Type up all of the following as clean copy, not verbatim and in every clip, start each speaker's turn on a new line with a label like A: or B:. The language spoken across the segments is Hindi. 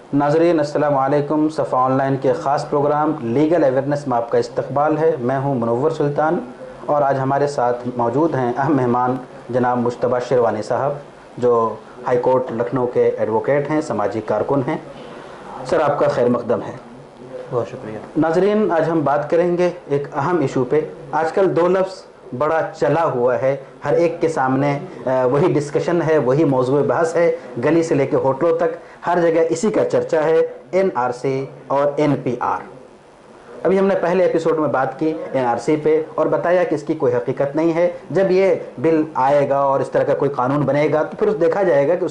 A: नाज़रीन अस्सलाम वालेकुम। सफ़ा ऑनलाइन के ख़ास प्रोग्राम लीगल अवेयरनेस में आपका इस्तकबाल है। मैं हूं मुनव्वर सुल्तान और आज हमारे साथ मौजूद हैं अहम मेहमान जनाब मुश्तबा शेरवानी साहब, जो हाई कोर्ट लखनऊ के एडवोकेट हैं, समाजी कारकुन हैं। सर, आपका खैर मकदम है।
B: बहुत शुक्रिया।
A: नाज़रीन, आज हम बात करेंगे एक अहम इशू पे। आजकल दो लफ्ज़ बड़ा चला हुआ है, हर एक के सामने वही डिस्कशन है, वही मौजूद बहस है। गली से लेकर होटलों तक हर जगह इसी का चर्चा है, NRC और NPR। अभी हमने पहले एपिसोड में बात की NRC पे और बताया कि इसकी कोई हकीकत नहीं है। जब ये बिल आएगा और इस तरह का कोई कानून बनेगा तो फिर देखा जाएगा कि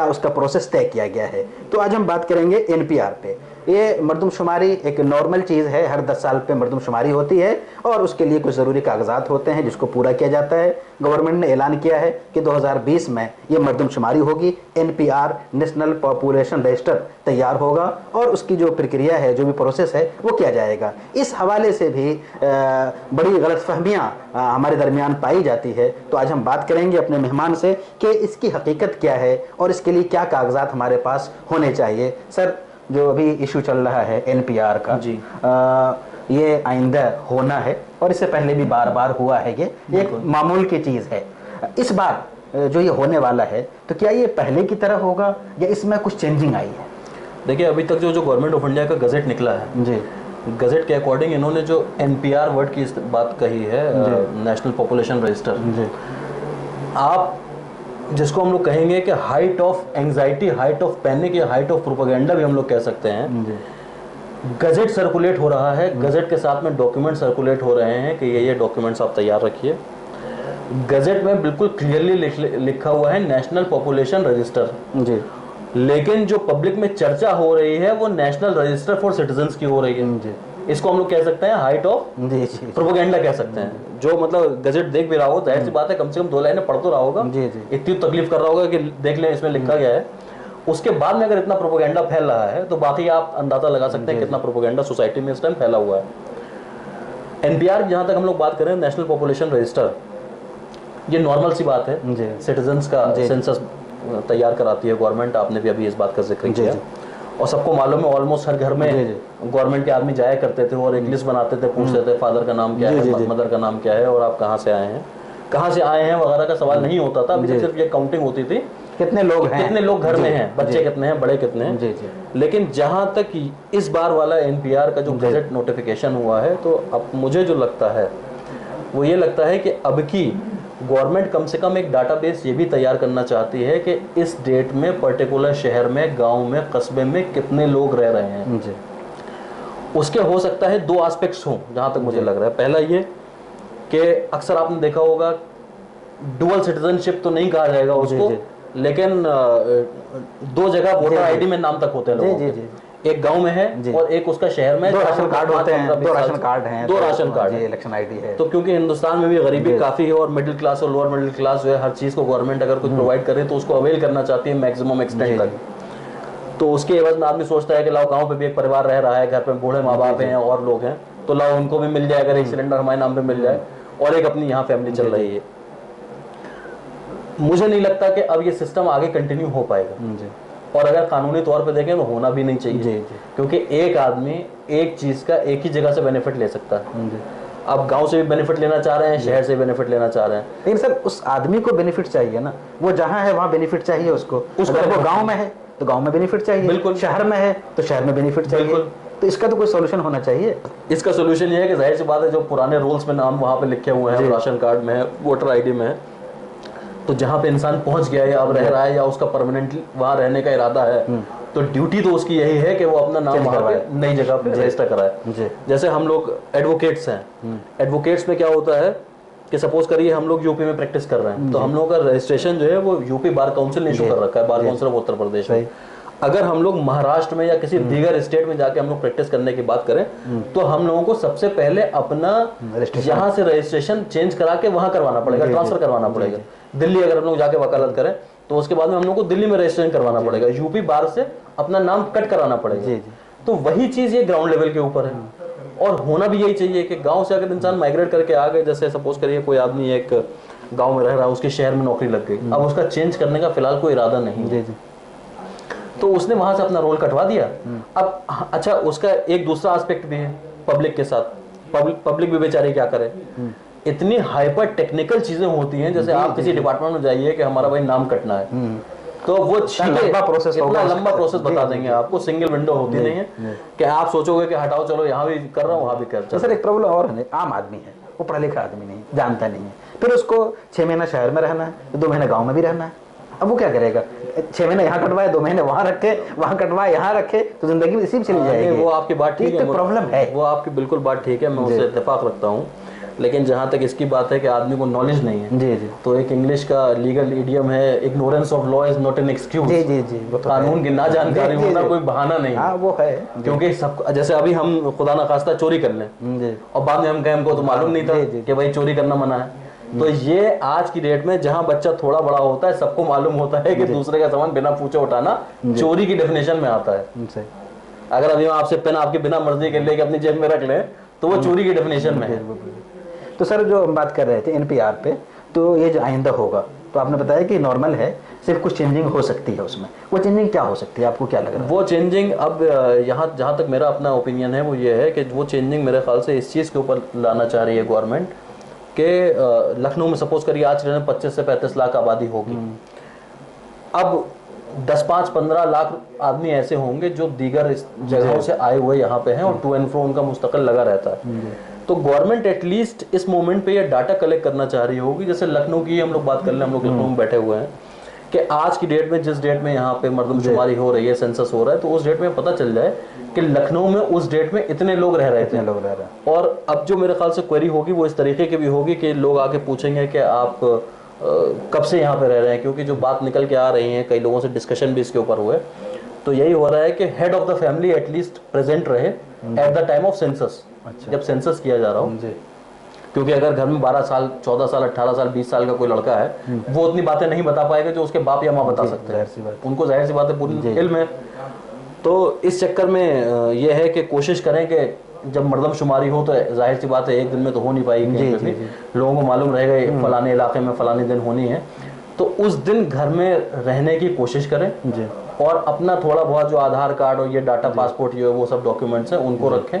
A: उसका प्रोसेस तय किया गया है। तो आज हम बात करेंगे NPR पे। ये मरदमशुमारी एक नॉर्मल चीज़ है, हर 10 साल पे मरदमशुमारी होती है और उसके लिए कुछ ज़रूरी कागजात होते हैं जिसको पूरा किया जाता है। गवर्नमेंट ने ऐलान किया है कि 2020 में ये मरदमशुमारी होगी। NPR नेशनल पॉपुलेशन रजिस्टर तैयार होगा और उसकी जो प्रक्रिया है, जो भी प्रोसेस है, वो किया जाएगा। इस हवाले से भी बड़ी गलतफहमियाँ हमारे दरमियान पाई जाती है। तो आज हम बात करेंगे अपने मेहमान से कि इसकी हकीकत क्या है और इसके लिए क्या कागजात हमारे पास होने चाहिए। सर, जो अभी इशू चल रहा है NPR का जी, ये आइंदा होना है और इससे पहले भी बार बार हुआ है। ये एक मामूल की चीज़ है। इस बार जो ये होने वाला है तो क्या ये पहले की तरह होगा या इसमें कुछ चेंजिंग आई है?
B: देखिए, अभी तक जो गवर्नमेंट ऑफ इंडिया का गज़ट निकला है जी, गज़ट के अकॉर्डिंग इन्होंने जो NPR वर्ड की बात कही है, नेशनल पॉपुलेशन रजिस्टर, आप जिसको हम लोग कहेंगे कि height of anxiety, height of panic या हाइट ऑफ प्रोपेगेंडा भी हम लोग कह सकते हैं। गज़ट सर्कुलेट हो रहा है, गज़ट के साथ में डॉक्यूमेंट सर्कुलेट हो रहे हैं कि ये डॉक्यूमेंट्स आप तैयार रखिए। गज़ट में बिल्कुल क्लियरली लिखा हुआ है नेशनल पॉपुलेशन रजिस्टर जी, लेकिन जो पब्लिक में चर्चा हो रही है वो नेशनल रजिस्टर फॉर सिटीजन्स की हो रही है जी। इसको हम लोग कह सकते हैं हाइट ऑफ प्रोपेगेंडा कह सकते हैं। जो मतलब गज़ट देख भी रहा हो, जाहिर सी बात है, कम से कम 2 लाइनें पढ़ तो रहा होगा, इतनी तकलीफ कर रहा होगा कि देख लें इसमें लिखा गया है। उसके बाद में अगर इतना प्रोपेगेंडा फैल रहा है तो बाकी आप अंदाजा लगा सकते हैं कितना प्रोपेगेंडा सोसाइटी में इस टाइम फैला हुआ है। NPR जहाँ तक हम लोग बात करें, नेशनल पॉपुलेशन रजिस्टर, ये नॉर्मल सी बात है। सिटीजन्स का सेंसस तैयार कराती है गवर्नमेंट, आपने भी अभी इस बात का जिक्र किया और सबको मालूम है, ऑलमोस्ट हर घर में गवर्नमेंट के आदमी जाया करते थे और एक लिस्ट बनाते थे, पूछते थे फादर का नाम क्या है, मदर का नाम क्या है और आप कहाँ से आए हैं वगैरह का सवाल नहीं होता था। अभी सिर्फ ये काउंटिंग होती थी, कितने लोग घर में हैं, बच्चे कितने हैं, बड़े कितने हैं। लेकिन जहां तक इस बार वाला NPR का जो गज़ट नोटिफिकेशन हुआ है, तो अब मुझे जो लगता है वो ये लगता है कि अब की गवर्नमेंट कम से कम एक डाटाबेस ये भी तैयार करना चाहती है कि इस डेट में पर्टिकुलर शहर में, गांव में, कस्बे में कितने लोग रह रहे हैं जी। उसके हो सकता है 2 एस्पेक्ट्स हों जहां तक मुझे लग रहा है। पहला ये कि अक्सर आपने देखा होगा, डुअल सिटीजनशिप तो नहीं कहा जाएगा उसको, लेकिन 2 जगह वोटर ID में नाम तक होते हैं लोगों के। एक गांव में है और एक उसका शहर में
A: 2 राशन कार्ड होते हैं, 2 राशन कार्ड हैं,
B: 2 राशन कार्ड,
A: इलेक्शन ID है।
B: तो क्योंकि हिंदुस्तान में भी गरीबी काफी है और मिडिल क्लास और लोअर मिडिल क्लास जो है, हर चीज को गवर्नमेंट अगर कुछ प्रोवाइड करे तो उसको अवेल करना चाहती है मैक्सिमम एक्सटेंट तक। तो उसके एवज में आदमी सोचता है कि लाओ, गाँव पे भी एक परिवार रह रहा है, घर पे बूढ़े माँ बाप हैं और लोग हैं, तो लाओ उनको भी मिल जाए, अगर एक सिलेंडर हमारे नाम पे मिल जाए और एक अपनी यहाँ फैमिली चल रही है। मुझे नहीं लगता कि अब ये सिस्टम आगे कंटिन्यू हो पाएगा और अगर कानूनी तौर पे देखें तो होना भी नहीं चाहिए क्योंकि एक आदमी एक चीज का एक ही जगह से बेनिफिट ले सकता है। अब गांव से भी बेनिफिट लेना चाह रहे हैं, शहर से बेनिफिट लेना चाह रहे हैं,
A: लेकिन सर उस आदमी को बेनिफिट चाहिए ना, वो जहाँ है वहाँ बेनिफिट चाहिए उसको। अगर वो गाँव में है तो गाँव में बेनिफिट चाहिए, बिल्कुल, शहर में है तो शहर में बेनिफिट चाहिए। तो इसका तो कोई सोल्यूशन होना चाहिए।
B: इसका सोल्यूशन ये है कि जाहिर सी बात है, जो पुराने रूल्स में नाम वहाँ पे लिखे हुए हैं, राशन कार्ड में, वोटर ID में, तो जहाँ पे इंसान पहुंच गया या अब रह रहा है या उसका परमानेंटली वहाँ रहने का इरादा है, तो ड्यूटी तो उसकी यही है कि वो अपना नाम वहाँ पे नई जगह पे रजिस्टर कराए। जैसे हम लोग एडवोकेट्स हैं, एडवोकेट्स में क्या होता है कि सपोज करिए हम लोग यूपी में प्रैक्टिस कर रहे हैं, तो हम लोग का रजिस्ट्रेशन जो है वो यूपी बार काउंसिल ने इशू कर रखा है, bar council of Uttar Pradesh में। अगर हम लोग महाराष्ट्र में या किसी दीगर स्टेट में जाके हम लोग प्रैक्टिस करने की बात करें तो हम लोगों को सबसे पहले अपना यहाँ से रजिस्ट्रेशन चेंज करा के वहाँ करवाना पड़ेगा, ट्रांसफर करवाना पड़ेगा। दिल्ली अगर हम लोग जाके वकालत करें तो उसके बाद में हम लोग को दिल्ली में रजिस्ट्रेशन करवाना पड़ेगा, यूपी बार से अपना नाम कट कराना पड़ेगा। तो वही चीज ये ग्राउंड लेवल के ऊपर है और होना भी यही चाहिए कि गांव से अगर इंसान माइग्रेट करके आ गए, जैसे सपोज करिए कोई आदमी एक गांव में रह रहा है, उसके शहर में नौकरी लग गई, अब उसका चेंज करने का फिलहाल कोई इरादा नहीं है, तो उसने वहां से अपना रोल कटवा दिया। अब अच्छा, उसका एक दूसरा एस्पेक्ट भी है पब्लिक के साथ। पब्लिक भी बेचारे क्या करे, इतनी हाइपर टेक्निकल चीजें होती हैं, जैसे आप किसी डिपार्टमेंट में जाइए कि हमारा भाई नाम कटना है, तो वो
A: लंबा प्रोसेस होगा,
B: इतना लंबा प्रोसेस बता देंगे आपको, सिंगल विंडो होती नहीं है कि आप सोचोगे कि हटाओ चलो यहाँ भी कर रहा हूँ वहां भी कर।
A: तो सर एक प्रॉब्लम और है, आम आदमी है, वो पढ़ा लिखा आदमी नहीं, जानता नहीं है, फिर उसको 6 महीना शहर में रहना है, 2 महीने गाँव में भी रहना है। अब वो क्या करेगा, 6 महीने यहाँ कटवाए, 2 महीने वहां रखे, वहां कटवाए यहाँ रखे, तो जिंदगी में इसी में चली जाएगी।
B: वो आपकी बात ठीक है,
A: प्रॉब्लम है,
B: वो आपकी बिल्कुल बात ठीक है, मैं उससे इत्तेफाक रखता हूँ। लेकिन जहाँ तक इसकी बात है कि आदमी को नॉलेज नहीं है,
A: जी जी,
B: तो एक इंग्लिश का लीगल इडियम है, ignorance of law is not an excuse.
A: जी जी जी, वो तो
B: कानून की ना जानकारी होना कोई बहाना नहीं।
A: हाँ वो है,
B: क्योंकि सब, जैसे अभी हम खुदा ना खास्ता चोरी कर लें और बाद में हम कहें हमको तो मालूम नहीं था कि भाई चोरी करना मना है, तो ये आज की डेट में जहां बच्चा थोड़ा बड़ा होता है सबको मालूम होता है कि दूसरे का सामान बिना पूछे उठाना चोरी की डेफिनेशन में आता है। अगर अभी आपसे पेन आपके बिना मर्जी के लेके अपनी जेब में रख लें तो वो चोरी की डेफिनेशन में है।
A: तो सर जो हम बात कर रहे थे एनपीआर पे, तो ये जो आइंदा होगा, तो आपने बताया कि नॉर्मल है, सिर्फ कुछ चेंजिंग हो सकती है उसमें, वो चेंजिंग क्या हो सकती है, आपको क्या लग रहा है?
B: वो चेंजिंग अब यहाँ जहाँ तक मेरा अपना ओपिनियन है वो ये है कि वो चेंजिंग मेरे ख्याल से इस चीज़ के ऊपर लाना चाह रही है गवर्नमेंट कि लखनऊ में सपोज करिए आज 25 से 35 लाख आबादी होगी, अब 10-15 लाख आदमी ऐसे होंगे जो दीगर जगहों से आए हुए यहाँ पे हैं और टू एंड फ्रो उनका मुस्तकिल लगा रहता है। तो गवर्नमेंट एटलीस्ट इस मोमेंट पे ये डाटा कलेक्ट करना चाह रही होगी, जैसे लखनऊ की हम लोग बात कर लें, हम लोग लखनऊ में बैठे हुए हैं, कि आज की डेट में जिस डेट में यहाँ पे मर्दमशुमारी हो रही है, सेंसस हो रहा है, तो उस डेट में पता चल जाए कि लखनऊ में उस डेट में इतने लोग रह रहे थे। और अब जो मेरे ख्याल से क्वेरी होगी वो इस तरीके की भी होगी कि लोग आके पूछेंगे कि आप कब से यहाँ पे रह रहे हैं, क्योंकि जो बात निकल के आ रही है, कई लोगों से डिस्कशन भी इसके ऊपर हुए, तो यही हो रहा है कि head of the family at least present रहे at the time of census. अच्छा। जब सेंसस किया जा रहा हो, क्योंकि अगर घर में 12 साल 14 साल 18 साल 20 साल का कोई लड़का है, वो उतनी बातें नहीं बता पाएगा जो उसके बाप या माँ बता सकते हैं, उनको जाहिर सी बात है पूरी इल्म है। तो इस चक्कर में ये है कि कोशिश करें कि जब मर्दमशुमारी हो तो जाहिर सी बात है एक दिन में तो हो नहीं पाएगी, लोगों को मालूम रहेगा फलाने इलाके में फलाने दिन होनी है, तो उस दिन घर में रहने की कोशिश करें और अपना थोड़ा बहुत जो आधार कार्ड और ये डाटा पासपोर्ट जो है वो सब डॉक्यूमेंट्स हैं उनको रखें।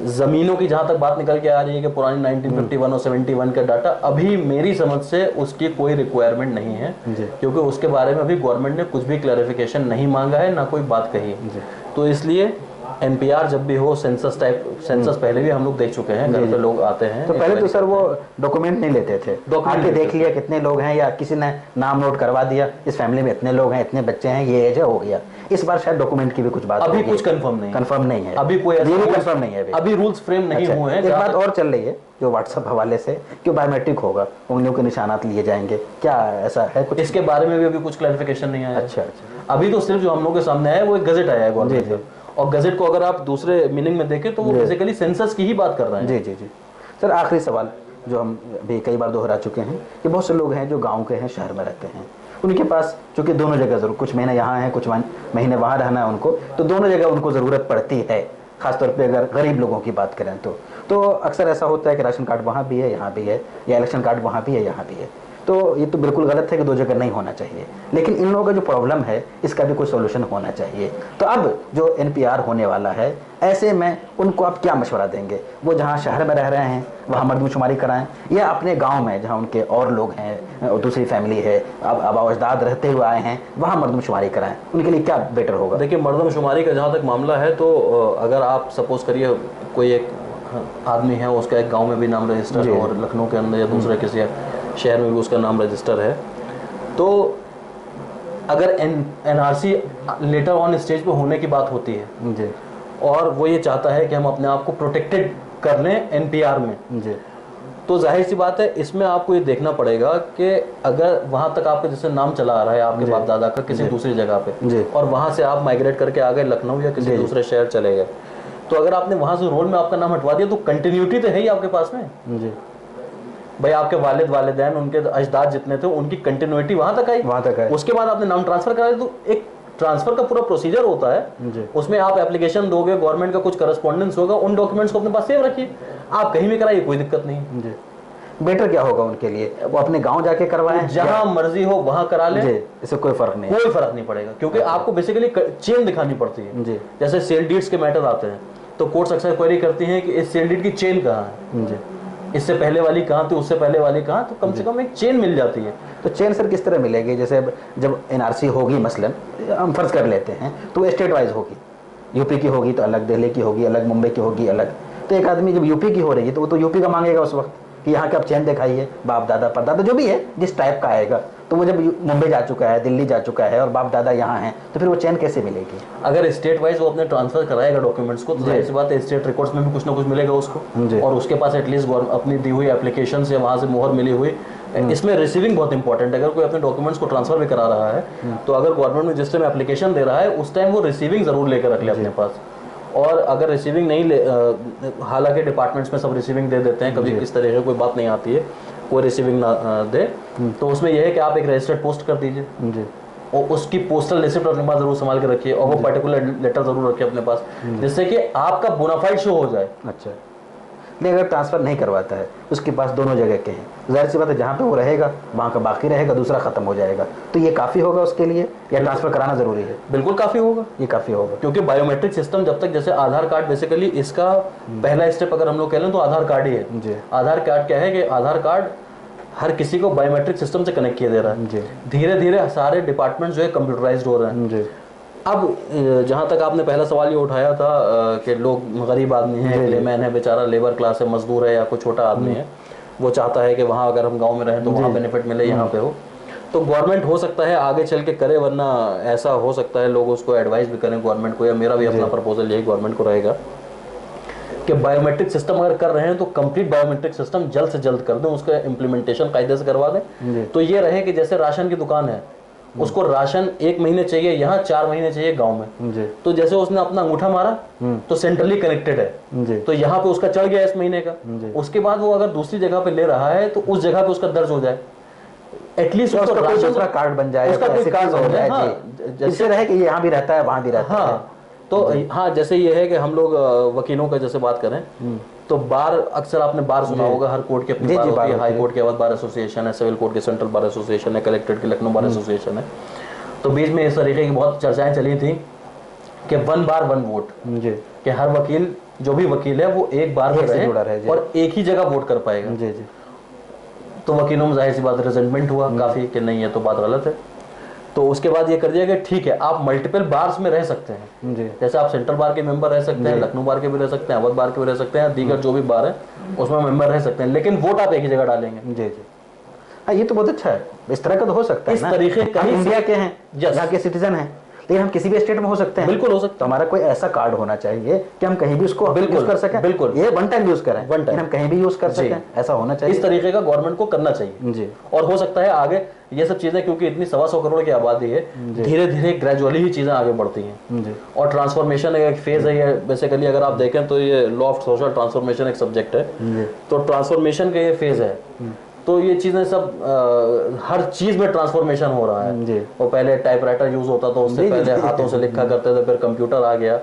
B: ज़मीनों की जहाँ तक बात निकल के आ रही है कि पुरानी 1951 और 71 का डाटा, अभी मेरी समझ से उसकी कोई रिक्वायरमेंट नहीं है, क्योंकि उसके बारे में अभी गवर्नमेंट ने कुछ भी क्लैरिफिकेशन नहीं मांगा है, ना कोई बात कही है। तो इसलिए एनपीआर जब भी हो, सेंसस पहले भी हम लोग देख चुके हैं, घर पे लोग आते हैं,
A: तो पहले तो सर वो डॉक्यूमेंट नहीं लेते थे, आके देख लिया कितने लोग हैं, या किसी ने नाम नोट करवा दिया इस फैमिली में इतने लोग हैं, इतने बच्चे हैं, ये एज है, हो गया। इस बार शायद डॉक्यूमेंट की भी कुछ बात
B: अभी कुछ कंफर्म नहीं है, अभी कोई
A: कंफर्म नहीं है, अभी
B: रूल्स फ्रेम नहीं हुए हैं।
A: एक बात और चल रही है जो व्हाट्सएप हवाले से, क्यों बायोमेट्रिक होगा, उंगलियों के निशानात लिए जाएंगे, क्या ऐसा है कुछ?
B: इसके बारे में भी अभी कुछ क्लैरिफिकेशन नहीं आया।
A: अच्छा,
B: अभी तो सिर्फ जो हम लोग के सामने आया वो एक गजेट आया है गवर्नमेंट का, और गजेट को अगर आप दूसरे मीनिंग में देखें तो वो बेसिकली सेंसस की ही बात कर रहे हैं।
A: जी जी जी सर, आखिरी सवाल जो हम अभी कई बार दोहरा चुके हैं कि बहुत से लोग हैं जो गांव के हैं, शहर में रहते हैं, उनके पास चूंकि दोनों जगह जरूर, कुछ महीने यहाँ हैं, कुछ महीने वहाँ रहना है उनको, तो दोनों जगह उनको ज़रूरत पड़ती है, खासतौर पे अगर गरीब लोगों की बात करें तो अक्सर ऐसा होता है कि राशन कार्ड वहाँ भी है, यहाँ भी है, या इलेक्शन कार्ड वहाँ भी है, यहाँ भी है। तो ये तो बिल्कुल गलत है कि 2 जगह नहीं होना चाहिए, लेकिन इन लोगों का जो प्रॉब्लम है इसका भी कोई सोल्यूशन होना चाहिए। तो अब जो एनपीआर होने वाला है, ऐसे में उनको आप क्या मशवरा देंगे? वो जहाँ शहर में रह रहे हैं वहाँ मर्दमशुमारी कराएं, या अपने गांव में जहाँ उनके और लोग हैं और दूसरी फैमिली है, अब अजदाद रहते हुए आए हैं, वहाँ मर्दमशुमारी कराएं, उनके लिए क्या बेटर होगा?
B: देखिए, मर्दमशुमारी का जहाँ तक मामला है, तो अगर आप सपोज करिए कोई एक आदमी है, उसका एक गाँव में भी नाम रजिस्टर है और लखनऊ के अंदर या दूसरे किसी शहर में भी उसका नाम रजिस्टर है, तो अगर एनआरसी लेटर ऑन स्टेज पे होने की बात होती है जी, और वो ये चाहता है कि हम अपने आप को प्रोटेक्टेड कर लें एनपीआर में जी, तो जाहिर सी बात है इसमें आपको ये देखना पड़ेगा कि अगर वहाँ तक आपका जैसे नाम चला आ रहा है आपके बाप दादा का किसी दूसरी जगह पे, और वहाँ से आप माइग्रेट करके आ गए लखनऊ या किसी दूसरे शहर चले गए, तो अगर आपने वहाँ से रोल में आपका नाम हटवा दिया तो कंटिन्यूटी तो है ही आपके पास में जी। भाई आपके वालिदैन उनके अजदाद जितने थे उनकी कंटिन्यूटी वहां तक आई, उसके बाद आपने नाम ट्रांसफर करा, तो एक ट्रांसफर का पूरा प्रोसीजर होता है, उसमें आप एप्लीकेशन दोगे, गवर्नमेंट का कुछ करस्पॉन्डेंस होगा, उन डॉक्यूमेंट्स को अपने पास सेव रखिए, आप कहीं भी कराइए, कोई दिक्कत नहीं जी।
A: बेटर क्या होगा उनके लिए? वो अपने गांव जाके करवाएं,
B: जहां मर्जी हो वहां करा ले,
A: इससे कोई फर्क नहीं,
B: कोई फर्क नहीं पड़ेगा, क्योंकि आपको बेसिकली चेन दिखानी पड़ती है जी। जैसे सेल डीड्स के मैटर आते हैं तो कोर्ट्स अक्सर क्वेरी करती हैं कि इस सेल डीड की चेन कहाँ है जी, इससे पहले वाली कहाँ थी, उससे पहले वाली कहाँ, तो कम से कम एक चेन मिल जाती है।
A: तो चेन सर किस तरह मिलेगी? जैसे जब एनआरसी होगी मसलन, हम फर्ज कर लेते हैं, तो वो स्टेट वाइज होगी, यूपी की होगी तो अलग, दिल्ली की होगी अलग, मुंबई की होगी अलग। तो एक आदमी जब यूपी की हो रही है तो वो तो यूपी का मांगेगा उस वक्त कि यहाँ का आप चेन दिखाइए, बाप दादा परदादा जो भी है जिस टाइप का आएगा। तो वो जब मुंबई जा चुका है, दिल्ली जा चुका है और बाप दादा यहाँ हैं, तो फिर वो चेन कैसे मिलेगी?
B: अगर स्टेट वाइज वो अपने ट्रांसफर कराएगा डॉक्यूमेंट्स को, तो जाहिर सी बात है स्टेट रिकॉर्ड्स में भी कुछ ना कुछ मिलेगा उसको, और उसके पास एटलीस्ट अपनी दी हुई एप्लीकेशन से वहाँ से मोहर मिली हुई। इसमें रिसीविंग बहुत इंपॉर्टेंट है। अगर कोई अपने डॉक्यूमेंट्स को ट्रांसफर भी करा रहा है तो अगर गवर्नमेंट में जिस टाइम एप्लीकेशन दे रहा है उस टाइम वो रिसीविंग जरूर लेकर रख ले अपने पास। और अगर रिसीविंग नहीं ले, हालांकि डिपार्टमेंट्स में सब रिसीविंग दे देते हैं, कभी इस तरह से कोई बात नहीं आती है, कोई रिसीविंग ना दे, तो उसमें यह है कि आप एक रजिस्टर्ड पोस्ट कर दीजिए जी, और उसकी पोस्टल रिसिप्ट अपने पास जरूर संभाल के रखिए, और वो पर्टिकुलर लेटर जरूर रखिए अपने पास, जिससे कि आपका बोनाफाइड शो हो जाए।
A: अच्छा, नहीं अगर ट्रांसफर नहीं करवाता है, उसके पास दोनों जगह के हैं, जाहिर सी बात है जहाँ पे वो रहेगा वहाँ का बाकी रहेगा, दूसरा खत्म हो जाएगा, तो ये काफ़ी होगा उसके लिए या ट्रांसफर कराना जरूरी है?
B: बिल्कुल काफ़ी होगा,
A: ये काफ़ी होगा,
B: क्योंकि बायोमेट्रिक सिस्टम जब तक, जैसे आधार कार्ड बेसिकली इसका पहला स्टेप अगर हम लोग कह लें तो आधार कार्ड ही है जी। आधार कार्ड क्या है कि आधार कार्ड हर किसी को बायोमेट्रिक सिस्टम से कनेक्ट किया दे रहा है, धीरे धीरे सारे डिपार्टमेंट जो है कंप्यूटराइज्ड हो रहे हैं। अब जहाँ तक आपने पहला सवाल ये उठाया था कि लोग गरीब आदमी हैं, लेमैन है बेचारा, लेबर क्लास है, मजदूर है या कोई छोटा आदमी है, वो चाहता है कि वहाँ अगर हम गांव में रहें तो वहाँ बेनिफिट मिले, यहाँ पे हो, तो गवर्नमेंट हो सकता है आगे चल के करे, वरना ऐसा हो सकता है लोग उसको एडवाइस भी करें गवर्नमेंट को, या मेरा भी अपना प्रपोजल यही गवर्नमेंट को रहेगा कि बायोमेट्रिक सिस्टम अगर कर रहे हैं तो कंप्लीट बायोमेट्रिक सिस्टम जल्द से जल्द कर दें, उसका इम्प्लीमेंटेशन कायदे से करवा दें। तो ये रहे कि जैसे राशन की दुकान है, उसको राशन 1 महीने चाहिए यहाँ, 4 महीने चाहिए गांव में, तो जैसे उसने अपना अंगूठा मारा तो सेंट्रली कनेक्टेड है, तो यहाँ पे उसका चढ़ गया इस महीने का, उसके बाद वो अगर दूसरी जगह पे ले रहा है तो उस जगह पे उसका दर्ज हो जाए, एटलीस्ट उसका
A: दूसरा कार्ड बन जाए, उसका कोई कार्ड हो जाए, जैसे रहे कि ये यहाँ भी रहता है वहाँ भी रहता है।
B: तो हाँ, जैसे ये है कि हम लोग वकीलों का जैसे बात करें तो बार, अक्सर आपने बार सुना होगा, हर कोर्ट की अपनी बार होती है, हाई कोर्ट के बाद बार एसोसिएशन है, सिविल कोर्ट के सेंट्रल बार एसोसिएशन है, कलेक्ट्रेट की लखनऊ बार एसोसिएशन है। तो बीच में इस तरीके की बहुत चर्चाएं चली थी कि 1 बार 1 वोट, कि हर वकील, जो भी वकील है वो एक बार में रहे और एक ही जगह वोट कर पाएगा जी। तो वकीलों में जाहिर सी बात रिजेंटमेंट हुआ काफी कि नहीं, ये तो बात गलत है। तो उसके बाद ये कर दिया कि ठीक है आप मल्टीपल बार्स में रह सकते हैं जी। जैसे आप सेंट्रल बार के मेंबर रह सकते हैं, लखनऊ बार के भी रह सकते हैं, अवध बार के भी रह सकते हैं, दीगर जो भी बार है उसमें मेंबर रह सकते हैं, लेकिन वोट आप एक ही जगह डालेंगे जी जी।
A: हाँ, ये तो बहुत अच्छा है, इस तरह का तो हो सकता है,
B: इस तरीके
A: का इंडिया के हैं, यहाँ के सिटीजन हैं, लेकिन हम किसी भी स्टेट में हो सकते हैं।
B: बिल्कुल हो सकता है।
A: तो हमारा कोई ऐसा कार्ड होना चाहिए कि हम कहीं भी उसको यूज कर सकें।
B: बिल्कुल,
A: ये 1 टाइम यूज करें, हम कहीं भी यूज कर सकें, ऐसा होना चाहिए।
B: इस तरीके का गवर्नमेंट को करना चाहिए जी। और हो सकता है आगे ये सब चीजें, क्योंकि इतनी 125 करोड़ की आबादी है, धीरे धीरे ग्रेजुअली ही चीजें आगे बढ़ती हैं। और ट्रांसफॉर्मेशन एक फेज है ये, बेसिकली अगर आप देखें तो ये लॉ ऑफ सोशल ट्रांसफॉर्मेशन एक सब्जेक्ट है, तो ट्रांसफॉर्मेशन का ये फेज है। तो ये चीजें सब हर चीज में ट्रांसफॉर्मेशन हो रहा है। वो पहले टाइपराइटर यूज होता था, उससे पहले हाथों से लिखा करते थे, फिर कंप्यूटर आ गया,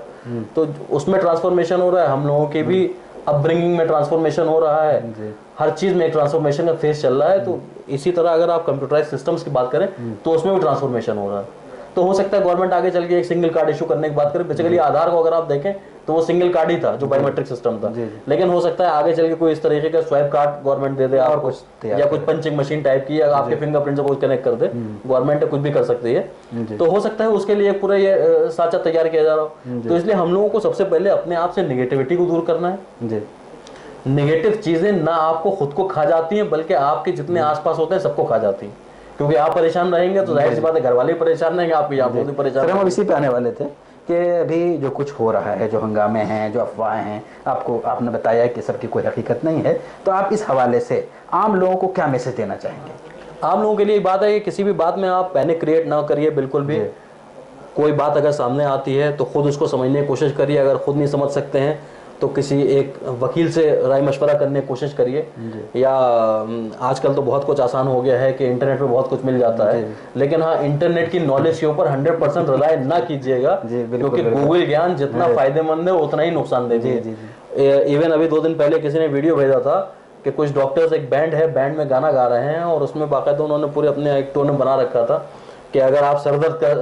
B: तो उसमें ट्रांसफॉर्मेशन हो रहा है। हम लोगों की भी अपब्रिंगिंग में ट्रांसफॉर्मेशन हो रहा है, हर चीज में एक ट्रांसफॉर्मेशन का फेज चल रहा है। तो इसी तरह अगर आप कंप्यूटराइज सिस्टम्स की बात करें तो उसमें भी ट्रांसफॉर्मेशन हो रहा है। तो हो सकता है गवर्नमेंट आगे चल के एक सिंगल कार्ड इशू करने की बात करें। बेसिकली आधार को अगर आप देखें तो वो सिंगल कार्ड ही था जो बायोमेट्रिक सिस्टम था, लेकिन हो सकता है आगे चल के कोई इस तरीके का स्वाइप कार्ड गवर्नमेंट दे दे आपको, या कुछ पंचिंग मशीन टाइप की, या आपके फिंगरप्रिंट से कनेक्ट कर दे, गवर्नमेंट कुछ भी कर सकती है। तो हो सकता है उसके लिए पूरा ये साचा तैयार किया जा रहा हो। तो इसलिए हम लोगों को सबसे पहले अपने आप से नेगेटिविटी को दूर करना है। नेगेटिव चीजें ना आपको खुद को खा जाती हैं, बल्कि आपके जितने आसपास होते हैं सबको खा जाती हैं, क्योंकि आप परेशान रहेंगे तो जाहिर सी बात है घर वाले परेशान रहेंगे, आप भी परेशान।
A: हम इसी पे आने वाले थे कि अभी जो कुछ हो रहा है, जो हंगामे हैं, जो अफवाहें हैं, आपने बताया कि सबकी कोई हकीकत नहीं है, तो आप इस हवाले से आम लोगों को क्या मैसेज देना चाहेंगे?
B: आम लोगों के लिए बात है कि किसी भी बात में आप पैनिक क्रिएट ना करिए, बिल्कुल भी। कोई बात अगर सामने आती है तो खुद उसको समझने की कोशिश करिए, अगर खुद नहीं समझ सकते हैं तो किसी एक वकील से राय मशवरा करने की कोशिश करिए, या आजकल तो बहुत कुछ आसान हो गया है कि इंटरनेट पे बहुत कुछ मिल जाता है, लेकिन हाँ, इंटरनेट की नॉलेज के ऊपर 100% रिलाय ना कीजिएगा, क्योंकि गूगल ज्ञान जितना फायदेमंद है उतना ही नुकसानदेह है। इवन अभी 2 दिन पहले किसी ने वीडियो भेजा था कि कुछ डॉक्टर्स, एक बैंड है, बैंड में गाना गा रहे हैं और उसमें बाकायदा उन्होंने पूरे अपने एक टोन बना रखा था कि अगर आप सरदर्द का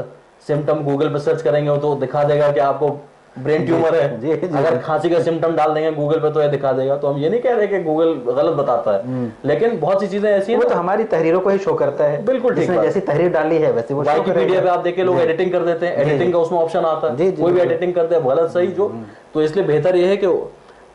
B: सिम्टम गूगल पे सर्च करेंगे तो दिखा देगा कि आपको ब्रेन ट्यूमर है।
A: जी, जी,
B: अगर खांसी का सिम्टम डाल देंगे गूगल पे तो ये दिखा देगा। तो हम ये नहीं कह रहे कि गूगल गलत बताता है, लेकिन बहुत सी चीजें ऐसी हैं
A: वो तो हमारी तहरीरों को ही शो करता है।
B: बिल्कुल ठीक
A: जिसने जैसी तहरीर डाली है वैसे वो शो
B: विकिपीडिया पे आप देखिए लोग एडिटिंग कर देते हैं, एडिटिंग का उसमें ऑप्शन आता है, कोई भी एडिटिंग करते हैं गलत सही जो। तो इसलिए बेहतर ये है कि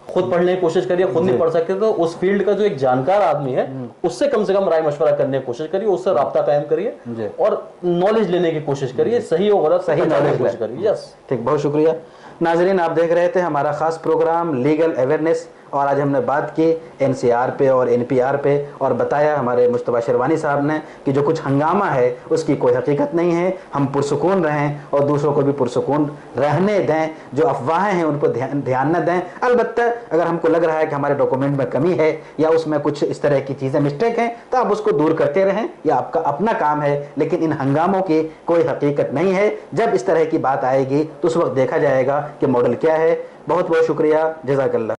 B: खुद पढ़ने की कोशिश करिए, खुद नहीं पढ़ सकते तो उस फील्ड का जो एक जानकार आदमी है उससे कम से कम राय मशवरा करने की कोशिश करिए, उससे राब्ता कायम करिए और नॉलेज लेने की कोशिश करिए, सही हो गलत
A: सही नॉलेज कोशिश
B: करिए। यस
A: ठीक, बहुत शुक्रिया। नाजरीन, आप देख रहे थे हमारा खास प्रोग्राम लीगल अवेयरनेस, और आज हमने बात की एनसीआर पे और एनपीआर पे, और बताया हमारे मुस्तफा शेरवानी साहब ने कि जो कुछ हंगामा है उसकी कोई हकीकत नहीं है, हम पुरसुकून रहें और दूसरों को भी पुरसुकून रहने दें, जो अफवाहें हैं उनको ध्यान न दें। अलबत्ता अगर हमको लग रहा है कि हमारे डॉक्यूमेंट में कमी है या उसमें कुछ इस तरह की चीज़ें मिस्टेक हैं तो आप उसको दूर करते रहें, यह आपका अपना काम है, लेकिन इन हंगामों की कोई हकीकत नहीं है। जब इस तरह की बात आएगी तो उस वक्त देखा जाएगा कि मॉडल क्या है। बहुत बहुत शुक्रिया, जज़ाकल्लाह।